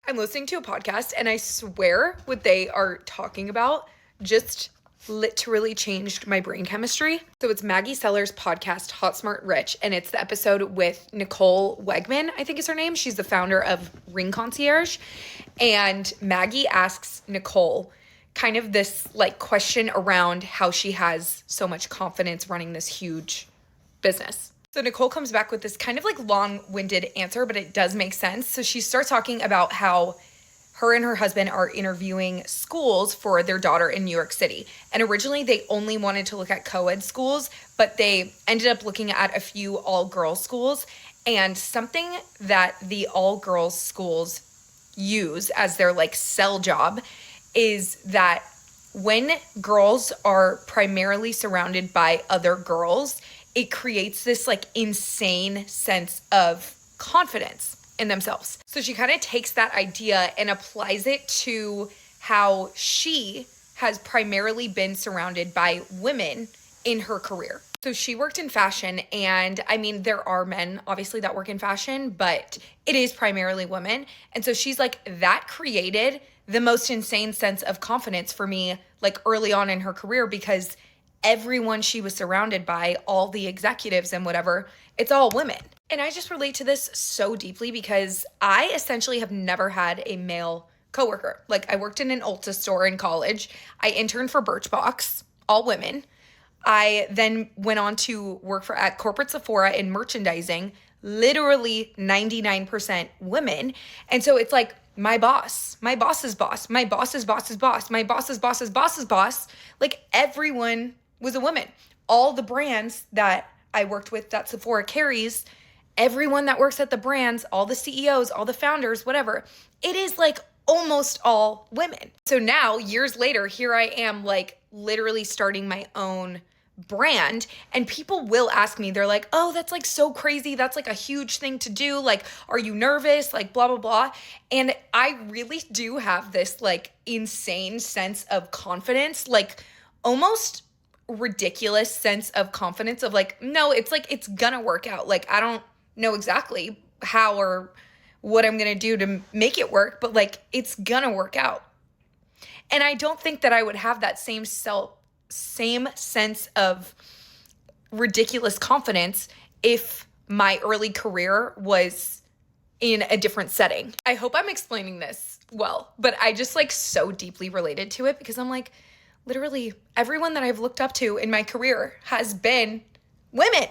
I'm listening to a podcast and I swear what they are talking about just literally changed my brain chemistry. So it's Maggie Seller's podcast, Hot, Smart, Rich, and it's the episode with Nicole Wegman, I think is her name. She's the founder of Concierge. And Maggie asks Nicole kind of this like question around how she has so much confidence running this huge business. So Nicole comes back with this kind of like long-winded answer, but it does make sense. So she starts talking about how her and her husband are interviewing schools for their daughter in New York City. And originally they only wanted to look at co-ed schools, but they ended up looking at a few all-girls schools. And something that the all-girls schools use as their like sell job is that when girls are primarily surrounded by other girls, it creates this like insane sense of confidence in themselves. So she kind of takes that idea and applies it to how she has primarily been surrounded by women in her career. So she worked in fashion, and I mean, there are men obviously that work in fashion, but it is primarily women. And so she's like, that created the most insane sense of confidence for me, like early on in her career, because everyone she was surrounded by, all the executives and whatever, it's all women. And I just relate to this so deeply because I essentially have never had a male coworker. Like I worked in an Ulta store in college. I interned for Birchbox, all women. I then went on to work at corporate Sephora in merchandising, literally 99% women. And so it's like my boss, my boss's boss, my boss's boss's boss, my boss's boss's boss's boss, like everyone was a woman. All the brands that I worked with that Sephora carries, everyone that works at the brands, all the CEOs, all the founders, whatever, it is like almost all women. So now, years later, here I am like literally starting my own brand, and people will ask me, they're like, oh, that's like so crazy. That's like a huge thing to do. Like, are you nervous? Like blah, blah, blah. And I really do have this like insane sense of confidence, like almost ridiculous sense of confidence of like, no, it's like, it's gonna work out. Like, I don't know exactly how or what I'm gonna do to make it work, but like, it's gonna work out. And I don't think that I would have that same sense of ridiculous confidence if my early career was in a different setting. I hope I'm explaining this well, but I just like so deeply related to it because I'm like, literally everyone that I've looked up to in my career has been women.